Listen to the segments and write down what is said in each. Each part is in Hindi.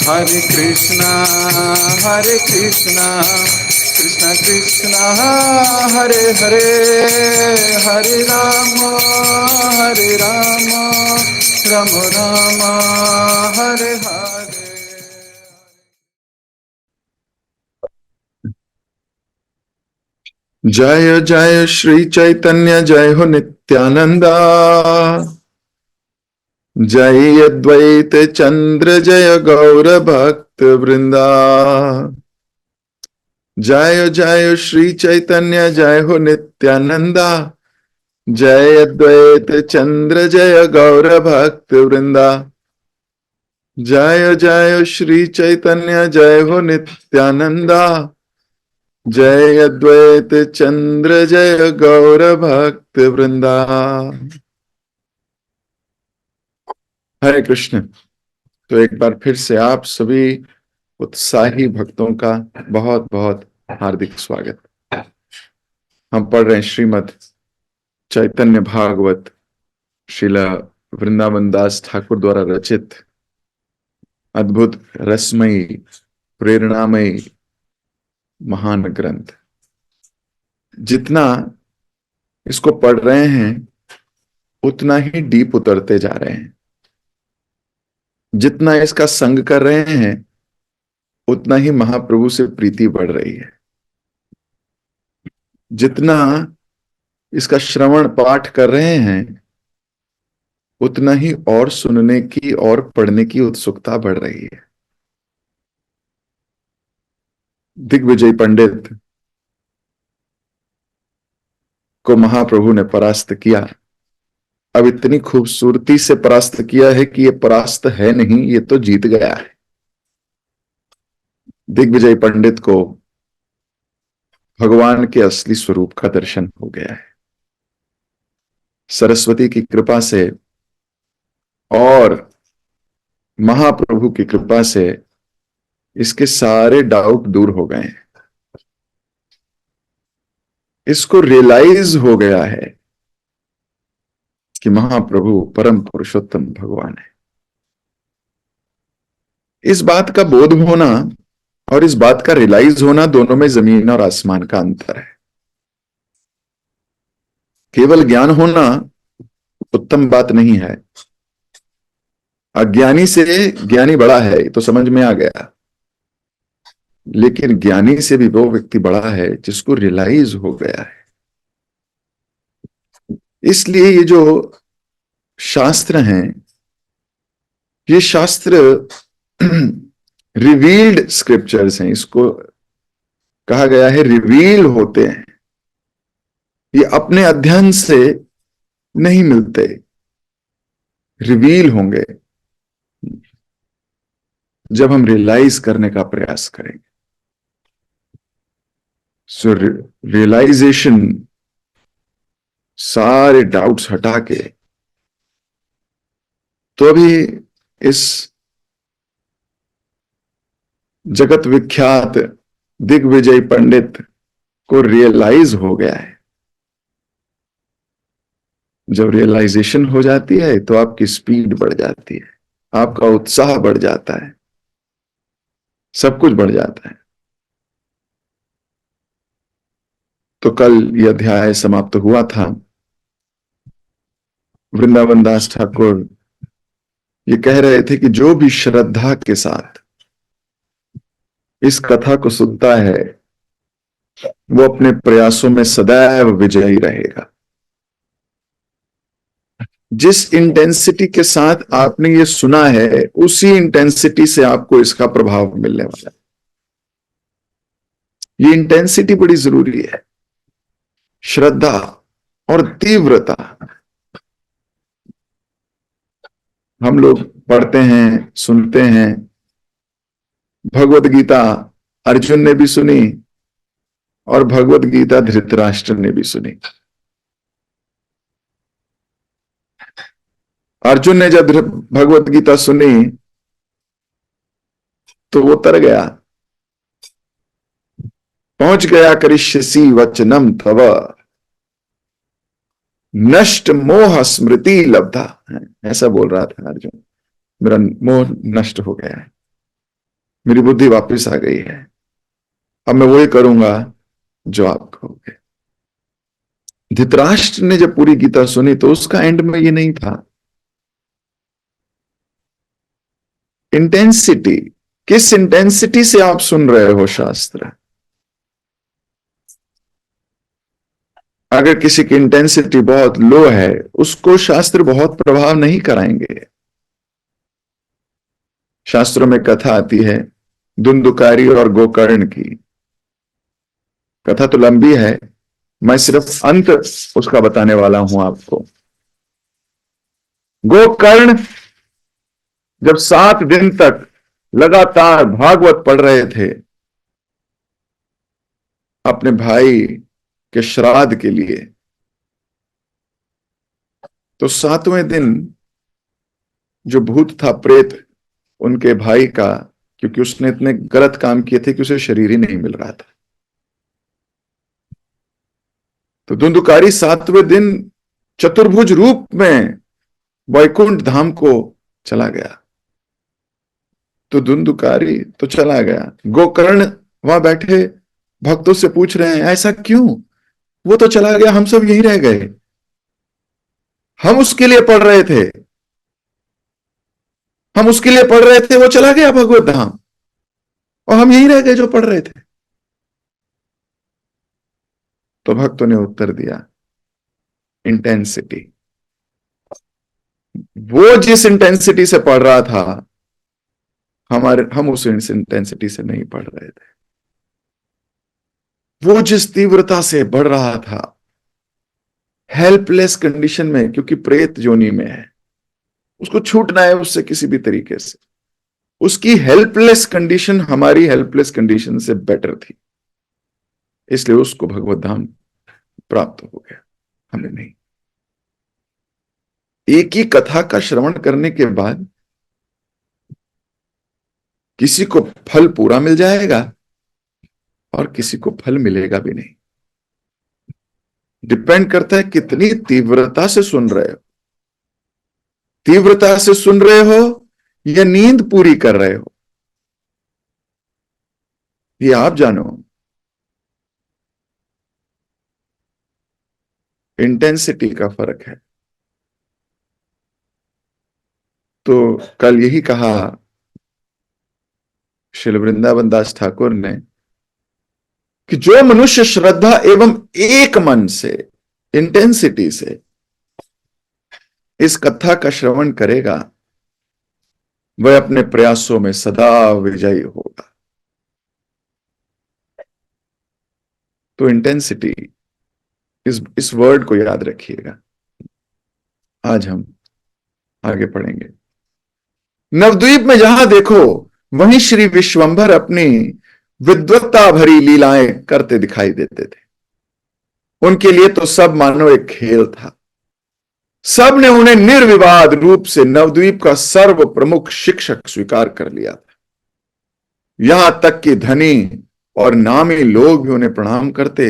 Hare Krishna, Hare Krishna, Krishna Krishna, Hare Hare, Hare Rama, Hare Rama, Rama Rama, Hare Hare. जय जय श्री चैतन्य, जय हो नित्यानंदा, जय अद्वैत चंद्र, जय गौर भक्त वृंदा। जय जय श्री चैतन्य, जय हो नित्यानंदा, जय अद्वैत चंद्र, जय गौर भक्त वृंदा। जय जय श्री चैतन्य, जय हो नित्यानंदा, जय अद्वैत चंद्र, जय गौर भक्त वृंदा। हरे कृष्ण। तो एक बार फिर से आप सभी उत्साही भक्तों का बहुत बहुत हार्दिक स्वागत। हम पढ़ रहे हैं श्रीमद् चैतन्य भागवत, श्रीला वृंदावन दास ठाकुर द्वारा रचित अद्भुत रसमयी प्रेरणामयी महान ग्रंथ। जितना इसको पढ़ रहे हैं उतना ही डीप उतरते जा रहे हैं, जितना इसका संग कर रहे हैं उतना ही महाप्रभु से प्रीति बढ़ रही है, जितना इसका श्रवण पाठ कर रहे हैं उतना ही और सुनने की और पढ़ने की उत्सुकता बढ़ रही है। दिग्विजय पंडित को महाप्रभु ने परास्त किया। अब इतनी खूबसूरती से परास्त किया है कि ये परास्त है नहीं, ये तो जीत गया है। दिग्विजय पंडित को भगवान के असली स्वरूप का दर्शन हो गया है। सरस्वती की कृपा से और महाप्रभु की कृपा से इसके सारे डाउट दूर हो गए हैं। इसको रियलाइज हो गया है कि महाप्रभु परम पुरुषोत्तम भगवान है। इस बात का बोध होना और इस बात का रियलाइज होना, दोनों में जमीन और आसमान का अंतर है। केवल ज्ञान होना उत्तम बात नहीं है। अज्ञानी से ज्ञानी बड़ा है तो समझ में आ गया, लेकिन ज्ञानी से भी वो व्यक्ति बड़ा है जिसको रियलाइज हो गया है। इसलिए ये जो शास्त्र हैं, ये शास्त्र रिवील्ड स्क्रिप्चर्स हैं। इसको कहा गया है रिवील होते हैं। ये अपने अध्ययन से नहीं मिलते, रिवील होंगे जब हम रियलाइज करने का प्रयास करेंगे। सो रियलाइजेशन सारे डाउट्स हटा के, तो अभी इस जगत विख्यात दिग्विजय पंडित को रियलाइज हो गया है। जब रियलाइजेशन हो जाती है तो आपकी स्पीड बढ़ जाती है, आपका उत्साह बढ़ जाता है, सब कुछ बढ़ जाता है। तो कल यह अध्याय समाप्त हुआ था। वृंदावन दास ठाकुर ये कह रहे थे कि जो भी श्रद्धा के साथ इस कथा को सुनता है वो अपने प्रयासों में सदैव विजयी रहेगा। जिस इंटेंसिटी के साथ आपने ये सुना है उसी इंटेंसिटी से आपको इसका प्रभाव मिलने वाला है। ये इंटेंसिटी बड़ी जरूरी है, श्रद्धा और तीव्रता। हम लोग पढ़ते हैं, सुनते हैं। भगवत गीता अर्जुन ने भी सुनी और भगवत गीता धृतराष्ट्र ने भी सुनी। अर्जुन ने जब भगवत गीता सुनी तो वो तर गया, पहुंच गया करिष्यसि वचनम तव नष्ट मोह स्मृति लब्धा। ऐसा बोल रहा था अर्जुन, मेरा मोह नष्ट हो गया है। मेरी बुद्धि वापस आ गई है, अब मैं वही करूंगा जो आप कहोगे। धृतराष्ट्र ने जब पूरी गीता सुनी तो उसका एंड में ये नहीं था। इंटेंसिटी, किस इंटेंसिटी से आप सुन रहे हो शास्त्र। अगर किसी की इंटेंसिटी बहुत लो है, उसको शास्त्र बहुत प्रभाव नहीं कराएंगे। शास्त्रों में कथा आती है धुंधुकारी और गोकर्ण की। कथा तो लंबी है, मैं सिर्फ अंत उसका बताने वाला हूं आपको। गोकर्ण जब 7 दिन तक लगातार भागवत पढ़ रहे थे अपने भाई के श्राद्ध के लिए, तो 7वें दिन जो भूत था, प्रेत, उनके भाई का, क्योंकि उसने इतने गलत काम किए थे कि उसे शरीर ही नहीं मिल रहा था, तो धुंधुकारी 7वें दिन चतुर्भुज रूप में वैकुंठ धाम को चला गया। तो धुंधुकारी तो चला गया, गोकर्ण वहां बैठे भक्तों से पूछ रहे हैं ऐसा क्यों, वो तो चला गया, हम सब यहीं रह गए, हम उसके लिए पढ़ रहे थे, हम उसके लिए पढ़ रहे थे, वो चला गया भगवत धाम और हम यहीं रह गए जो पढ़ रहे थे। तो भक्तों ने उत्तर दिया इंटेंसिटी। वो जिस इंटेंसिटी से पढ़ रहा था, हम उस इंटेंसिटी से नहीं पढ़ रहे थे। वो जिस तीव्रता से बढ़ रहा था, हेल्पलेस कंडीशन में, क्योंकि प्रेत जोनी में है, उसको छूटना है उससे किसी भी तरीके से, उसकी हेल्पलेस कंडीशन हमारी हेल्पलेस कंडीशन से बेटर थी, इसलिए उसको भगवत धाम प्राप्त हो गया, हमें नहीं। एक ही कथा का श्रवण करने के बाद किसी को फल पूरा मिल जाएगा और किसी को फल मिलेगा भी नहीं। डिपेंड करता है कितनी तीव्रता से सुन रहे हो, तीव्रता से सुन रहे हो या नींद पूरी कर रहे हो, ये आप जानो। इंटेंसिटी का फर्क है। तो कल यही कहा श्री वृंदावन दास ठाकुर ने कि जो मनुष्य श्रद्धा एवं एक मन से, इंटेंसिटी से इस कथा का श्रवण करेगा, वह अपने प्रयासों में सदा विजयी होगा। तो इंटेंसिटी, इस वर्ड को याद रखिएगा। आज हम आगे पढ़ेंगे। नवद्वीप में जहां देखो वहीं श्री विश्वंभर अपनी विद्वत्ता भरी लीलाएं करते दिखाई देते थे। उनके लिए तो सब मानो एक खेल था। सब ने उन्हें निर्विवाद रूप से नवद्वीप का सर्व प्रमुख शिक्षक स्वीकार कर लिया था। यहां तक कि धनी और नामी लोग भी उन्हें प्रणाम करते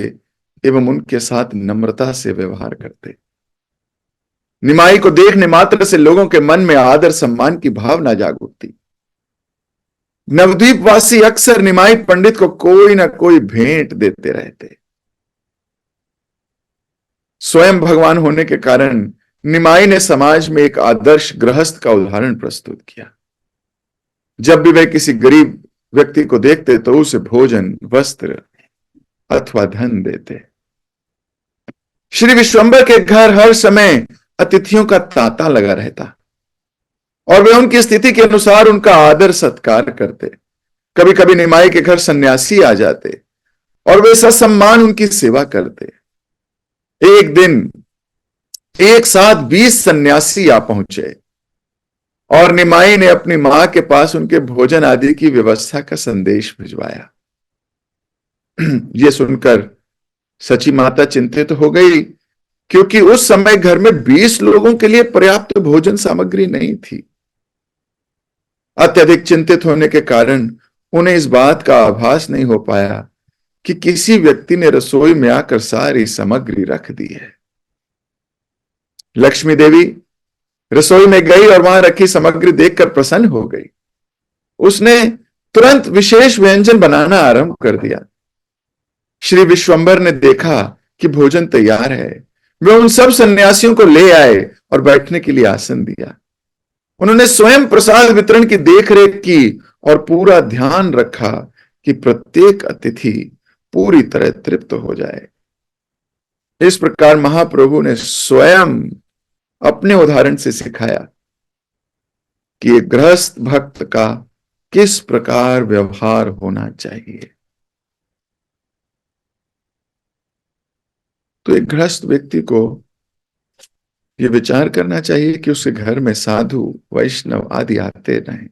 एवं उनके साथ नम्रता से व्यवहार करते। निमाई को देखने मात्र से लोगों के मन में आदर सम्मान की भावना जाग उठती। नवद्वीप वासी अक्सर निमाई पंडित को कोई ना कोई भेंट देते रहते। स्वयं भगवान होने के कारण निमाई ने समाज में एक आदर्श गृहस्थ का उदाहरण प्रस्तुत किया। जब भी वे किसी गरीब व्यक्ति को देखते तो उसे भोजन, वस्त्र अथवा धन देते। श्री विश्वंभर के घर हर समय अतिथियों का तांता लगा रहता और वे उनकी स्थिति के अनुसार उनका आदर सत्कार करते। कभी कभी निमाई के घर सन्यासी आ जाते और वे ससम्मान उनकी सेवा करते। एक दिन एक साथ 20 सन्यासी आ पहुंचे और निमाई ने अपनी मां के पास उनके भोजन आदि की व्यवस्था का संदेश भिजवाया। यह सुनकर सची माता चिंतित हो गई, क्योंकि उस समय घर में 20 लोगों के लिए पर्याप्त भोजन सामग्री नहीं थी। अत्यधिक चिंतित होने के कारण उन्हें इस बात का आभास नहीं हो पाया कि किसी व्यक्ति ने रसोई में आकर सारी सामग्री रख दी है। लक्ष्मी देवी रसोई में गई और वहां रखी सामग्री देखकर प्रसन्न हो गई। उसने तुरंत विशेष व्यंजन बनाना आरंभ कर दिया। श्री विश्वंभर ने देखा कि भोजन तैयार है। वे उन सब सन्यासियों को ले आए और बैठने के लिए आसन दिया। उन्होंने स्वयं प्रसाद वितरण की देखरेख की और पूरा ध्यान रखा कि प्रत्येक अतिथि पूरी तरह तृप्त हो जाए। इस प्रकार महाप्रभु ने स्वयं अपने उदाहरण से सिखाया कि एक गृहस्थ भक्त का किस प्रकार व्यवहार होना चाहिए। तो एक गृहस्थ व्यक्ति को यह विचार करना चाहिए कि उसके घर में साधु वैष्णव आदि आते रहें।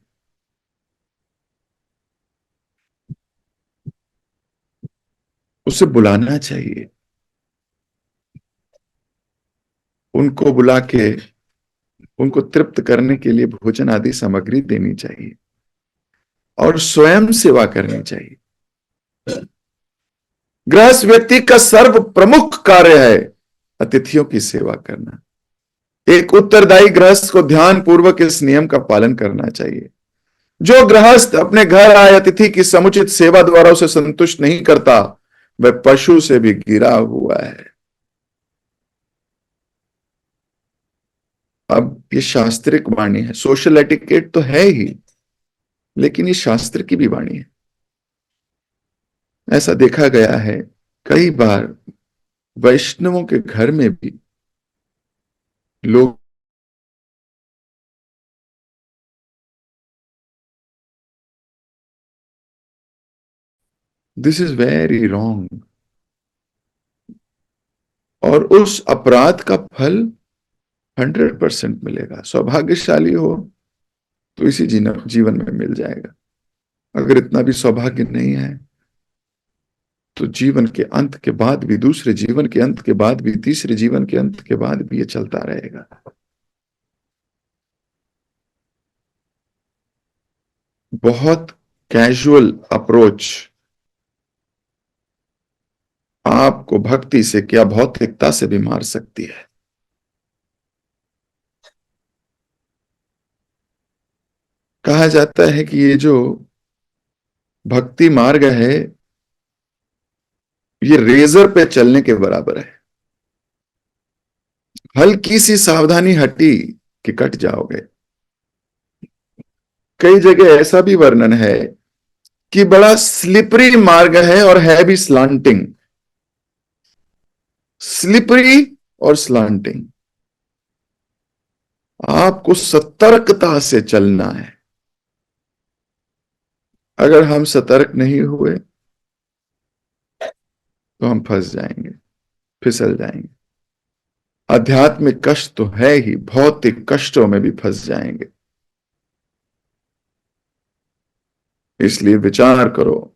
उसे बुलाना चाहिए, उनको बुला के उनको तृप्त करने के लिए भोजन आदि सामग्री देनी चाहिए और स्वयं सेवा करनी चाहिए। गृहस्थ व्यक्ति का सर्व प्रमुख कार्य है अतिथियों की सेवा करना। एक उत्तरदायी गृहस्थ को ध्यान पूर्वक इस नियम का पालन करना चाहिए। जो गृहस्थ अपने घर आए अतिथि की समुचित सेवा द्वारा उसे संतुष्ट नहीं करता, वह पशु से भी गिरा हुआ है। अब ये शास्त्रिक वाणी है, सोशल एटिकेट तो है ही, लेकिन ये शास्त्र की भी वाणी है। ऐसा देखा गया है कई बार वैष्णवों के घर में भी लोग दिस इज वेरी रॉन्ग, और उस अपराध का फल 100% मिलेगा। सौभाग्यशाली हो तो इसी जीवन में मिल जाएगा। अगर इतना भी सौभाग्य नहीं है तो जीवन के अंत के बाद भी, दूसरे जीवन के अंत के बाद भी, तीसरे जीवन के अंत के बाद भी ये चलता रहेगा। बहुत कैजुअल अप्रोच आपको भक्ति से क्या भौतिकता से भी मार सकती है। कहा जाता है कि ये जो भक्ति मार्ग है ये रेजर पे चलने के बराबर है। हल्की सी सावधानी हटी कि कट जाओगे। कई जगह ऐसा भी वर्णन है कि बड़ा स्लिपरी मार्ग है और है भी स्लांटिंग। स्लिपरी और स्लांटिंग, आपको सतर्कता से चलना है। अगर हम सतर्क नहीं हुए तो हम फंस जाएंगे, फिसल जाएंगे। आध्यात्मिक कष्ट तो है ही, भौतिक कष्टों में भी फंस जाएंगे। इसलिए विचार करो,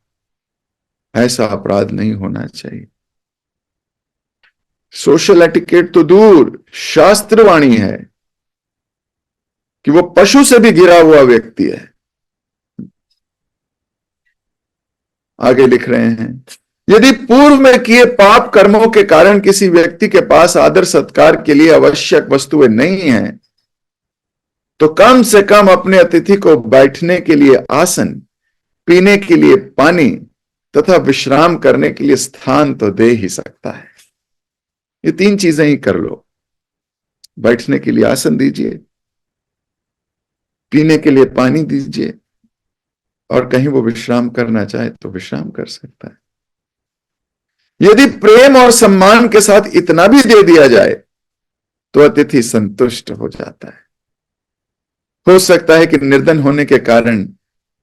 ऐसा अपराध नहीं होना चाहिए। सोशल एटिकेट तो दूर, शास्त्रवाणी है कि वो पशु से भी गिरा हुआ व्यक्ति है। आगे लिख रहे हैं, यदि पूर्व में किए पाप कर्मों के कारण किसी व्यक्ति के पास आदर सत्कार के लिए आवश्यक वस्तुएं नहीं हैं, तो कम से कम अपने अतिथि को बैठने के लिए आसन, पीने के लिए पानी तथा विश्राम करने के लिए स्थान तो दे ही सकता है। ये 3 चीजें ही कर लो। बैठने के लिए आसन दीजिए, पीने के लिए पानी दीजिए, और कहीं वो विश्राम करना चाहे तो विश्राम कर सकता है। यदि प्रेम और सम्मान के साथ इतना भी दे दिया जाए तो अतिथि संतुष्ट हो जाता है। हो सकता है कि निर्धन होने के कारण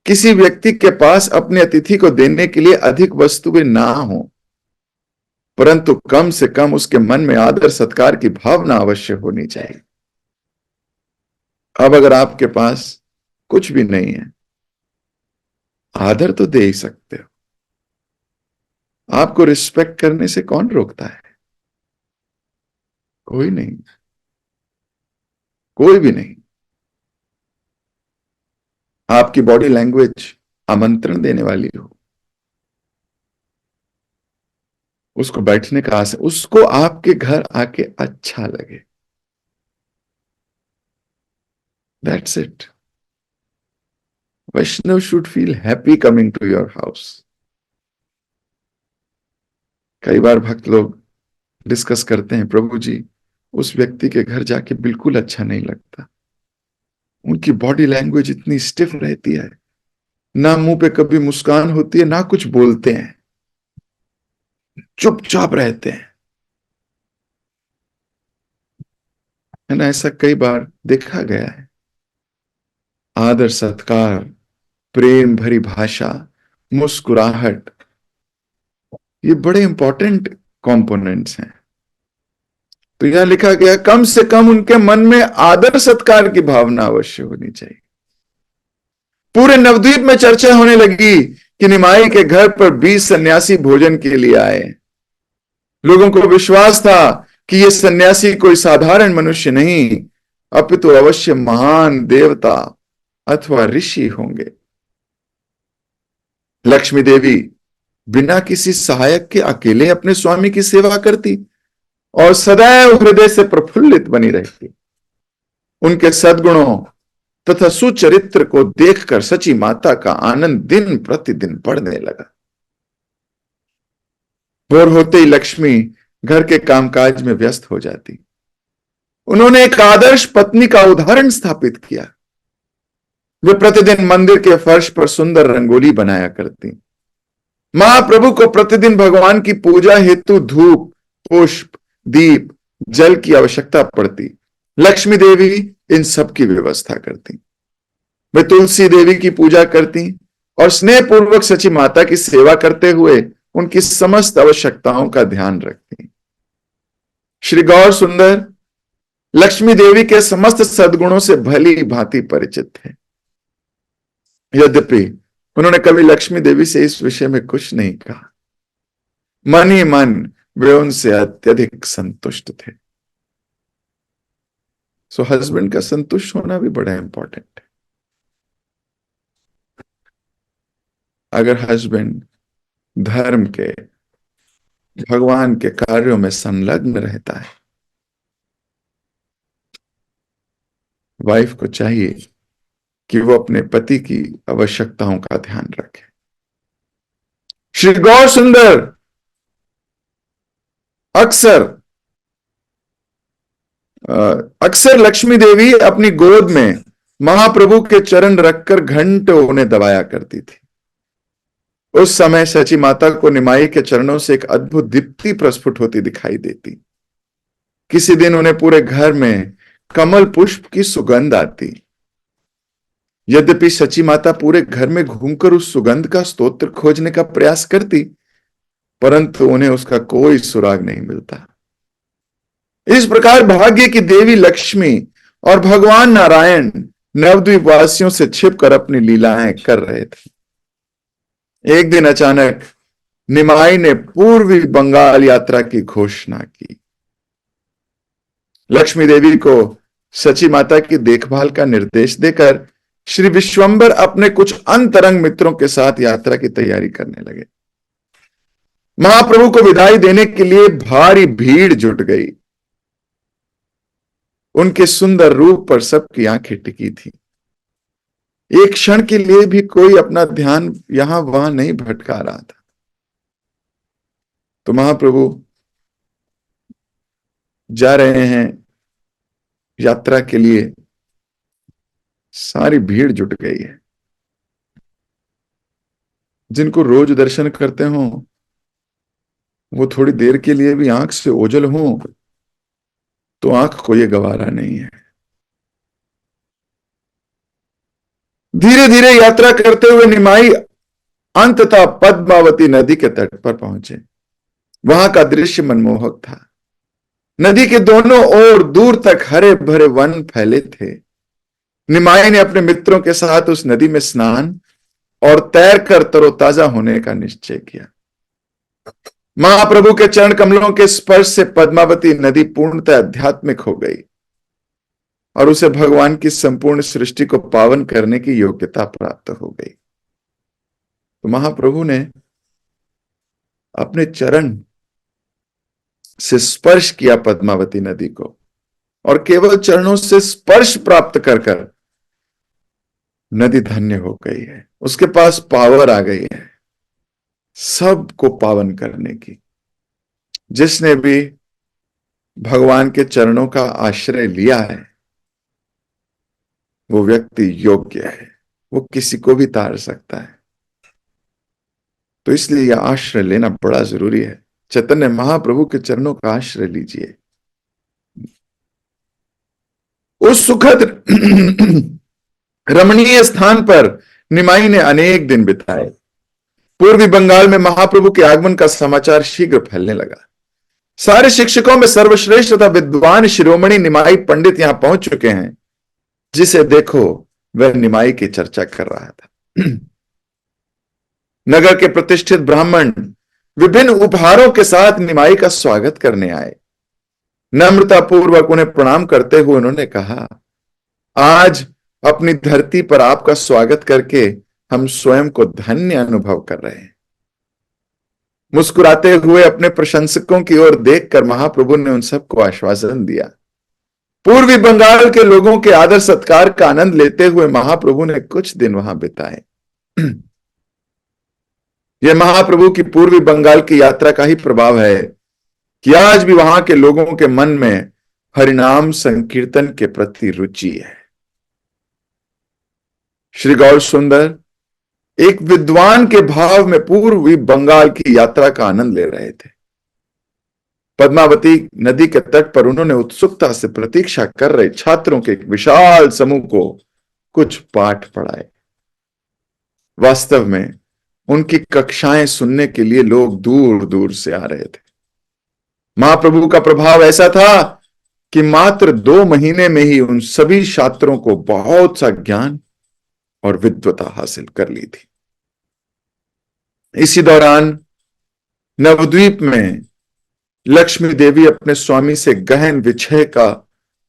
किसी व्यक्ति के पास अपने अतिथि को देने के लिए अधिक वस्तुएं ना हो, परंतु कम से कम उसके मन में आदर सत्कार की भावना अवश्य होनी चाहिए। अब अगर आपके पास कुछ भी नहीं है, आदर तो दे ही सकते हो। आपको रिस्पेक्ट करने से कौन रोकता है? कोई नहीं, कोई भी नहीं। आपकी बॉडी लैंग्वेज आमंत्रण देने वाली हो, उसको बैठने का आस, उसको आपके घर आके अच्छा लगे, that's it. Vaishnav should feel happy coming to your house. कई बार भक्त लोग डिस्कस करते हैं, प्रभु जी उस व्यक्ति के घर जाके बिल्कुल अच्छा नहीं लगता, उनकी बॉडी लैंग्वेज इतनी स्टिफ रहती है, ना मुंह पे कभी मुस्कान होती है, ना कुछ बोलते हैं, चुपचाप रहते हैं, है ना। ऐसा कई बार देखा गया है। आदर सत्कार, प्रेम भरी भाषा, मुस्कुराहट, ये बड़े इंपॉर्टेंट कंपोनेंट्स हैं। तो यहां लिखा गया कम से कम उनके मन में आदर सत्कार की भावना अवश्य होनी चाहिए। पूरे नवद्वीप में चर्चा होने लगी कि निमाई के घर पर 20 सन्यासी भोजन के लिए आए। लोगों को विश्वास था कि ये सन्यासी कोई साधारण मनुष्य नहीं, अपितु अवश्य महान देवता अथवा ऋषि होंगे। लक्ष्मी देवी बिना किसी सहायक के अकेले अपने स्वामी की सेवा करती और सदैव हृदय से प्रफुल्लित बनी रहती। उनके सद्गुणों तथा सुचरित्र को देखकर सची माता का आनंद दिन प्रतिदिन बढ़ने लगा। भोर होते ही लक्ष्मी घर के कामकाज में व्यस्त हो जाती। उन्होंने एक आदर्श पत्नी का उदाहरण स्थापित किया। वे प्रतिदिन मंदिर के फर्श पर सुंदर रंगोली बनाया करती। महाप्रभु को प्रतिदिन भगवान की पूजा हेतु धूप, पुष्प, दीप, जल की आवश्यकता पड़ती। लक्ष्मी देवी इन सब की व्यवस्था करती। वे तुलसी देवी की पूजा करती और स्नेह पूर्वक सची माता की सेवा करते हुए उनकी समस्त आवश्यकताओं का ध्यान रखती। श्री गौर सुंदर लक्ष्मी देवी के समस्त सद्गुणों से भली भांति परिचित थे। यद्यपि उन्होंने कभी लक्ष्मी देवी से इस विषय में कुछ नहीं कहा, मन ही मन वे उनसे अत्यधिक संतुष्ट थे। सो हस्बैंड का संतुष्ट होना भी बड़ा इंपॉर्टेंट है। अगर हस्बैंड धर्म के, भगवान के कार्यों में संलग्न रहता है, वाइफ को चाहिए कि वो अपने पति की आवश्यकताओं का ध्यान रखे। श्री गौर सुंदर अक्सर लक्ष्मी देवी अपनी गोद में महाप्रभु के चरण रखकर घंटों उन्हें दबाया करती थी। उस समय सची माता को निमाई के चरणों से एक अद्भुत दीप्ति प्रस्फुट होती दिखाई देती। किसी दिन उन्हें पूरे घर में कमल पुष्प की सुगंध आती। यद्यपि सची माता पूरे घर में घूमकर उस सुगंध का स्तोत्र खोजने का प्रयास करती, परंतु उन्हें उसका कोई सुराग नहीं मिलता। इस प्रकार भाग्य की देवी लक्ष्मी और भगवान नारायण नवद्वीप वासियों से छिपकर अपनी लीलाएं कर रहे थे। एक दिन अचानक निमाई ने पूर्वी बंगाल यात्रा की घोषणा की। लक्ष्मी देवी को सची माता की देखभाल का निर्देश देकर श्री विश्वंभर अपने कुछ अंतरंग मित्रों के साथ यात्रा की तैयारी करने लगे। महाप्रभु को विदाई देने के लिए भारी भीड़ जुट गई। उनके सुंदर रूप पर सबकी आंखें टिकी थी। एक क्षण के लिए भी कोई अपना ध्यान यहां वहां नहीं भटका रहा था। तो महाप्रभु जा रहे हैं यात्रा के लिए, सारी भीड़ जुट गई है। जिनको रोज दर्शन करते हो वो थोड़ी देर के लिए भी आंख से ओझल हो तो आंख को ये गवारा नहीं है। धीरे धीरे यात्रा करते हुए निमाई अंततः पद्मावती नदी के तट पर पहुंचे। वहां का दृश्य मनमोहक था। नदी के दोनों ओर दूर तक हरे भरे वन फैले थे। निमाई ने अपने मित्रों के साथ उस नदी में स्नान और तैरकर तरोताजा होने का निश्चय किया। महाप्रभु के चरण कमलों के स्पर्श से पद्मावती नदी पूर्णतः आध्यात्मिक हो गई और उसे भगवान की संपूर्ण सृष्टि को पावन करने की योग्यता प्राप्त हो गई। तो महाप्रभु ने अपने चरण से स्पर्श किया पद्मावती नदी को और केवल चरणों से स्पर्श प्राप्त कर नदी धन्य हो गई है, उसके पास पावर आ गई है सबको पावन करने की। जिसने भी भगवान के चरणों का आश्रय लिया है वो व्यक्ति योग्य है, वो किसी को भी तार सकता है। तो इसलिए यह आश्रय लेना बड़ा जरूरी है। चैतन्य महाप्रभु के चरणों का आश्रय लीजिए। उस सुखद रमणीय स्थान पर निमाई ने अनेक दिन बिताए। पूर्वी बंगाल में महाप्रभु के आगमन का समाचार शीघ्र फैलने लगा। सारे शिक्षकों में सर्वश्रेष्ठ तथा विद्वान शिरोमणि निमाई पंडित यहां पहुंच चुके हैं। जिसे देखो वह निमाई की चर्चा कर रहा था। नगर के प्रतिष्ठित ब्राह्मण विभिन्न उपहारों के साथ निमाई का स्वागत करने आए। नम्रता पूर्वक उन्हें प्रणाम करते हुए उन्होंने कहा, आज अपनी धरती पर आपका स्वागत करके हम स्वयं को धन्य अनुभव कर रहे हैं। मुस्कुराते हुए अपने प्रशंसकों की ओर देखकर महाप्रभु ने उन सबको आश्वासन दिया। पूर्वी बंगाल के लोगों के आदर सत्कार का आनंद लेते हुए महाप्रभु ने कुछ दिन वहां बिताए। यह महाप्रभु की पूर्वी बंगाल की यात्रा का ही प्रभाव है कि आज भी वहां के लोगों के मन में हरिनाम संकीर्तन के प्रति रुचि है। श्री गौर सुंदर एक विद्वान के भाव में पूर्वी बंगाल की यात्रा का आनंद ले रहे थे। पद्मावती नदी के तट पर उन्होंने उत्सुकता से प्रतीक्षा कर रहे छात्रों के एक विशाल समूह को कुछ पाठ पढ़ाए। वास्तव में उनकी कक्षाएं सुनने के लिए लोग दूर दूर से आ रहे थे। महाप्रभु का प्रभाव ऐसा था कि मात्र 2 महीने में ही उन सभी छात्रों को बहुत सा ज्ञान और विद्वता हासिल कर ली थी। इसी दौरान नवद्वीप में लक्ष्मी देवी अपने स्वामी से गहन विछय का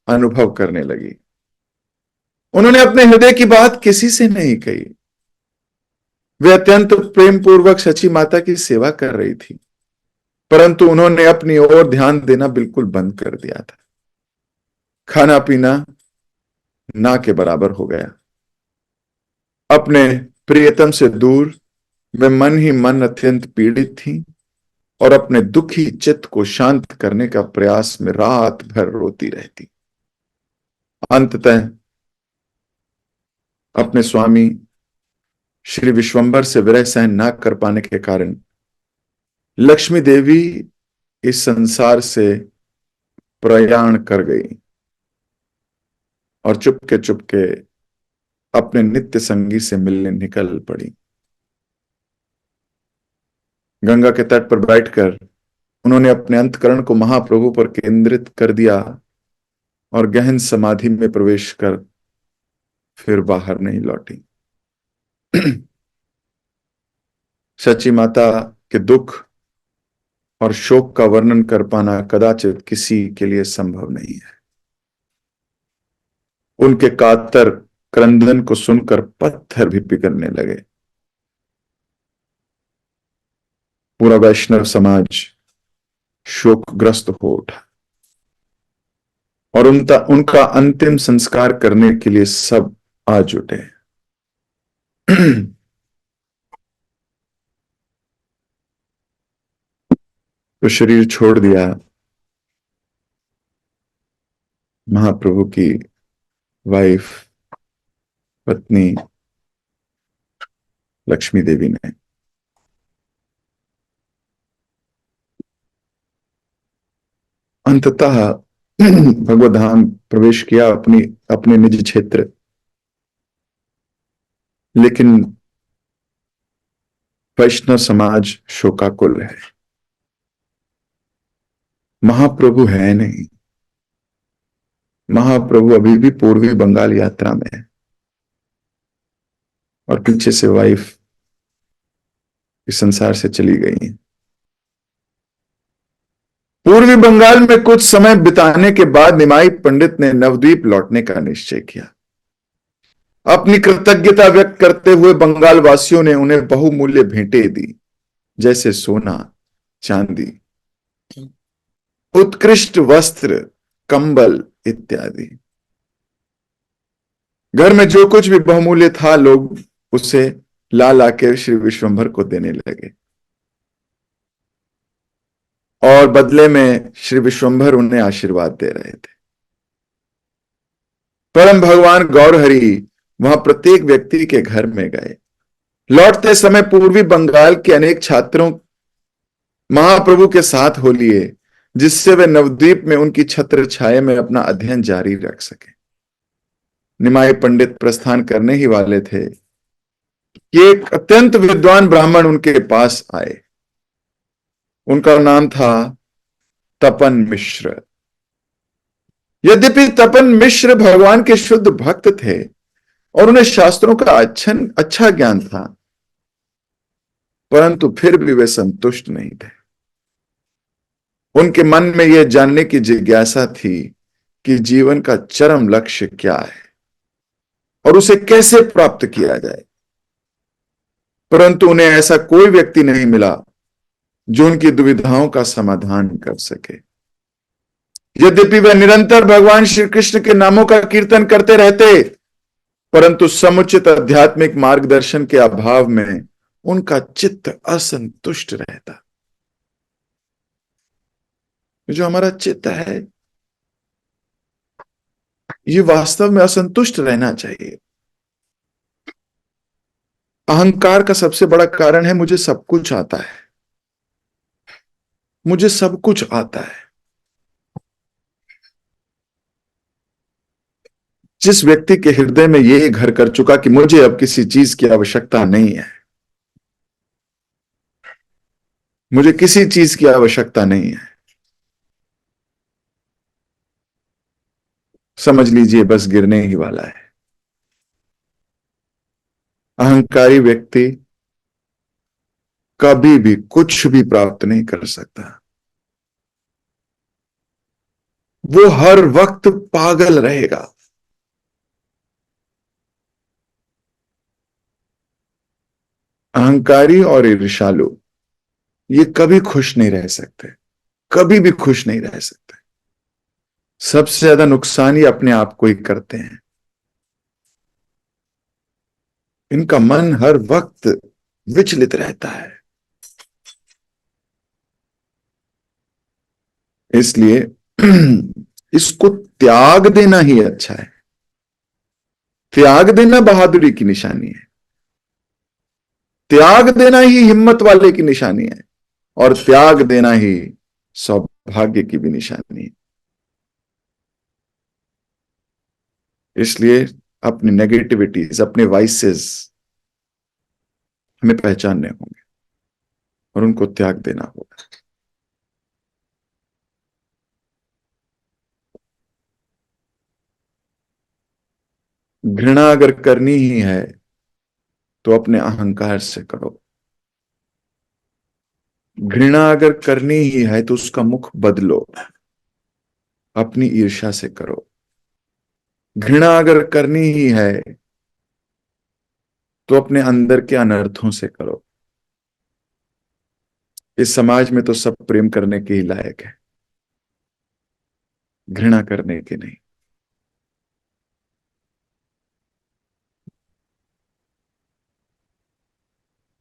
अनुभव करने लगी। उन्होंने अपने हृदय की बात किसी से नहीं कही। वे अत्यंत प्रेम पूर्वक सची माता की सेवा कर रही थी, परंतु उन्होंने अपनी ओर ध्यान देना बिल्कुल बंद कर दिया था। खाना पीना ना के बराबर हो गया। अपने प्रियतम से दूर वे मन ही मन अत्यंत पीड़ित थी और अपने दुखी चित्त को शांत करने का प्रयास में रात भर रोती रहती। अंततः अपने स्वामी श्री विश्वंभर से विरह सहन न कर पाने के कारण लक्ष्मी देवी इस संसार से प्रयाण कर गई और चुपके चुपके अपने नित्य संगी से मिलने निकल पड़ी। गंगा के तट पर बैठकर उन्होंने अपने अंतकरण को महाप्रभु पर केंद्रित कर दिया और गहन समाधि में प्रवेश कर फिर बाहर नहीं लौटी। सची माता के दुख और शोक का वर्णन कर पाना कदाचित किसी के लिए संभव नहीं है। उनके कातर क्रंदन को सुनकर पत्थर भी पिघलने लगे। पूरा वैष्णव समाज शोकग्रस्त हो उठा और उनका अंतिम संस्कार करने के लिए सब आ जुटे। तो शरीर छोड़ दिया महाप्रभु की वाइफ पत्नी लक्ष्मी देवी ने। अंततः भगवत धाम प्रवेश किया, अपने निज क्षेत्र। लेकिन वैष्णव समाज शोकाकुल है। महाप्रभु है नहीं। महाप्रभु अभी भी पूर्वी बंगाल यात्रा में है और पीछे से वाइफ इस संसार से चली गई है। पूर्वी बंगाल में कुछ समय बिताने के बाद निमाई पंडित ने नवद्वीप लौटने का निश्चय किया। अपनी कृतज्ञता व्यक्त करते हुए बंगाल वासियों ने उन्हें बहुमूल्य भेंटें दी, जैसे सोना, चांदी, उत्कृष्ट वस्त्र, कंबल इत्यादि। घर में जो कुछ भी बहुमूल्य था, लोग उसे ला ला के श्री विश्वंभर को देने लगे, और बदले में श्री विश्वंभर उन्हें आशीर्वाद दे रहे थे। परम भगवान गौरहरि वहां प्रत्येक व्यक्ति के घर में गए। लौटते समय पूर्वी बंगाल के अनेक छात्रों महाप्रभु के साथ हो लिए, जिससे वे नवद्वीप में उनकी छत्र छाया में अपना अध्ययन जारी रख सके। निमाई पंडित प्रस्थान करने ही वाले थे कि एक अत्यंत विद्वान ब्राह्मण उनके पास आए। उनका नाम था तपन मिश्र। यद्यपि तपन मिश्र भगवान के शुद्ध भक्त थे और उन्हें शास्त्रों का अच्छा ज्ञान था, परंतु फिर भी वे संतुष्ट नहीं थे। उनके मन में यह जानने की जिज्ञासा थी कि जीवन का चरम लक्ष्य क्या है और उसे कैसे प्राप्त किया जाए, परंतु उन्हें ऐसा कोई व्यक्ति नहीं मिला जो उनकी दुविधाओं का समाधान कर सके। यद्यपि वे निरंतर भगवान श्री कृष्ण के नामों का कीर्तन करते रहते, परंतु समुचित आध्यात्मिक मार्गदर्शन के अभाव में उनका चित्त असंतुष्ट रहता। जो हमारा चित्त है, ये वास्तव में असंतुष्ट रहना चाहिए। अहंकार का सबसे बड़ा कारण है मुझे सब कुछ आता है, मुझे सब कुछ आता है। जिस व्यक्ति के हृदय में यह घर कर चुका कि मुझे अब किसी चीज की आवश्यकता नहीं है, मुझे किसी चीज की आवश्यकता नहीं है, समझ लीजिए बस गिरने ही वाला है। अहंकारी व्यक्ति कभी भी कुछ भी प्राप्त नहीं कर सकता। वो हर वक्त पागल रहेगा। अहंकारी और ईर्ष्यालु ये कभी खुश नहीं रह सकते, कभी भी खुश नहीं रह सकते। सबसे ज्यादा नुकसान ये अपने आप को ही करते हैं। इनका मन हर वक्त विचलित रहता है। इसलिए इसको त्याग देना ही अच्छा है। त्याग देना बहादुरी की निशानी है, त्याग देना ही हिम्मत वाले की निशानी है, और त्याग देना ही सौभाग्य की भी निशानी है। इसलिए अपनी नेगेटिविटीज, अपने वाइसेस हमें पहचानने होंगे और उनको त्याग देना होगा। घृणा अगर करनी ही है तो अपने अहंकार से करो। घृणा अगर करनी ही है तो उसका मुख बदलो, अपनी ईर्ष्या से करो। घृणा अगर करनी ही है तो अपने अंदर के अनर्थों से करो। इस समाज में तो सब प्रेम करने के ही लायक है, घृणा करने के नहीं।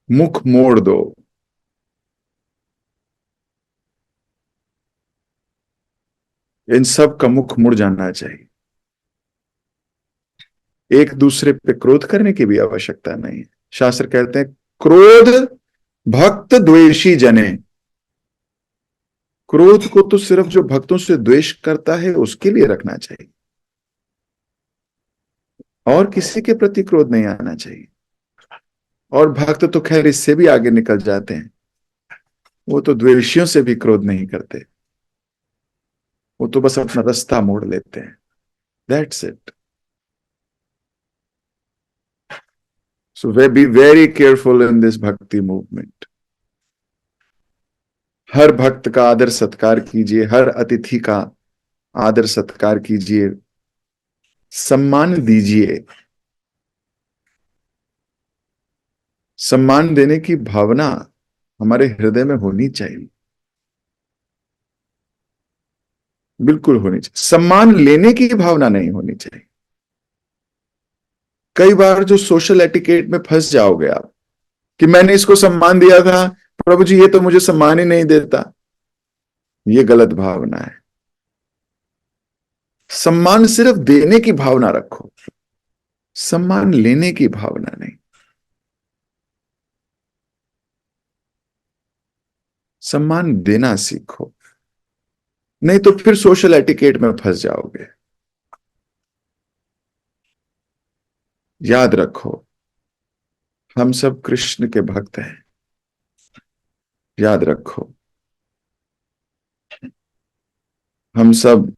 मुख मोड़ दो। इन सब का मुख मुड़ जाना चाहिए। एक दूसरे पे क्रोध करने की भी आवश्यकता नहीं है। शास्त्र कहते हैं क्रोध भक्त द्वेषी जने। क्रोध को तो सिर्फ जो भक्तों से द्वेष करता है उसके लिए रखना चाहिए, और किसी के प्रति क्रोध नहीं आना चाहिए। और भक्त तो खैर इससे भी आगे निकल जाते हैं, वो तो द्वेषियों से भी क्रोध नहीं करते, वो तो बस अपना रास्ता मोड़ लेते हैं। That's it. So way be very careful in this भक्ति मूवमेंट। हर भक्त का आदर सत्कार कीजिए, हर अतिथि का आदर सत्कार कीजिए, सम्मान दीजिए। सम्मान देने की भावना हमारे हृदय में होनी चाहिए, बिल्कुल होनी चाहिए। सम्मान लेने की भावना नहीं होनी चाहिए। कई बार जो सोशल एटिकेट में फंस जाओगे आप कि मैंने इसको सम्मान दिया था, प्रभु जी ये तो मुझे सम्मान ही नहीं देता, ये गलत भावना है। सम्मान सिर्फ देने की भावना रखो, सम्मान लेने की भावना नहीं। सम्मान देना सीखो, नहीं तो फिर सोशल एटिकेट में फंस जाओगे। याद रखो, हम सब कृष्ण के भक्त हैं। याद रखो, हम सब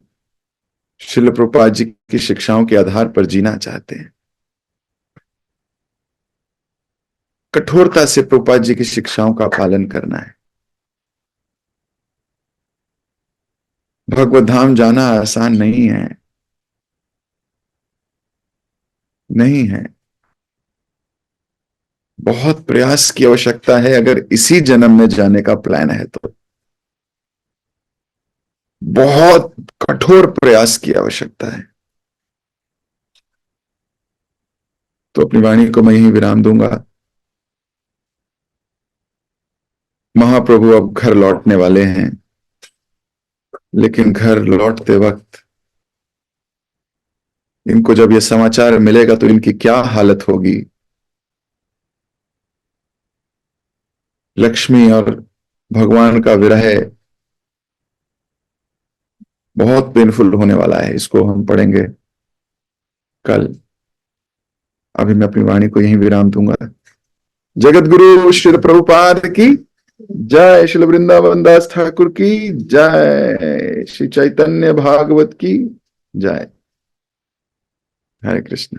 श्रील प्रभुपाद जी की शिक्षाओं के आधार पर जीना चाहते हैं। कठोरता से प्रभुपाद जी की शिक्षाओं का पालन करना है। भगवत धाम जाना आसान नहीं है, नहीं है। बहुत प्रयास की आवश्यकता है अगर इसी जन्म में जाने का प्लान है तो। बहुत कठोर प्रयास की आवश्यकता है। तो अपनी वाणी को मैं यही विराम दूंगा। महाप्रभु अब घर लौटने वाले हैं, लेकिन घर लौटते वक्त इनको जब यह समाचार मिलेगा तो इनकी क्या हालत होगी। लक्ष्मी और भगवान का विरह बहुत पेनफुल होने वाला है, इसको हम पढ़ेंगे कल। अभी मैं अपनी वाणी को यहीं विराम दूंगा। जगत गुरु श्री प्रभुपाद की जय, श्री वृंदावन दास ठाकुर की जय, श्री चैतन्य भागवत की जय। हरे कृष्ण।